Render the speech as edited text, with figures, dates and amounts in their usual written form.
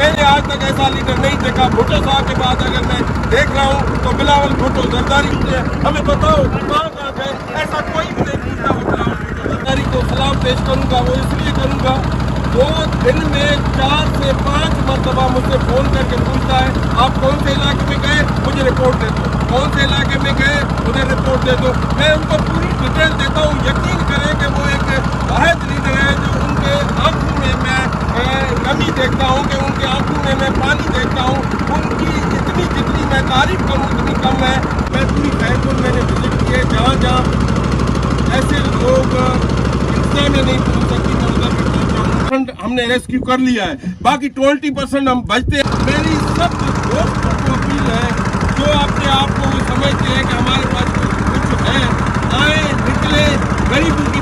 मैंने आज तक ऐसा लीडर नहीं देखा। भुट्टो साहब के बाद अगर मैं देख रहा हूँ तो बिलावल भुट्टो जरदारी से हमें बताओ कहाँ गए, ऐसा कोई भी नहीं पूछता। वो बिलावल भुट्टो जरदारी को सलाम पेश करूँगा, वो इसलिए करूँगा वो दिन में 4 से 5 मरतबा मुझसे फ़ोन करके पूछता है आप कौन से इलाके में गए, मुझे रिपोर्ट दे दो, कौन से इलाके में गए मुझे रिपोर्ट दे दो। मैं उनको पूरी डिटेल देता हूँ। यकीन करें कि वो एक वाहिद लीडर है जो उनके आंखों में मैं नमी देखता हूँ, कि उनके आंखों में मैं पानी देखता हूँ। उनकी इतनी जितनी मैं तारीफ करूँ उतनी कम है। मैं पूरी बैतूल मैंने विजिट किए, जहाँ जहाँ ऐसे लोग इंसान नहीं पहुँच सकती मैं उधर भी पहुँचा। हमने रेस्क्यू कर लिया है, बाकी 20% हम बचते हैं। मेरी सब दोस्तों को अपील है जो अपने आप को समझते हैं कि हमारे पास कुछ है, आए निकले, गरीबों की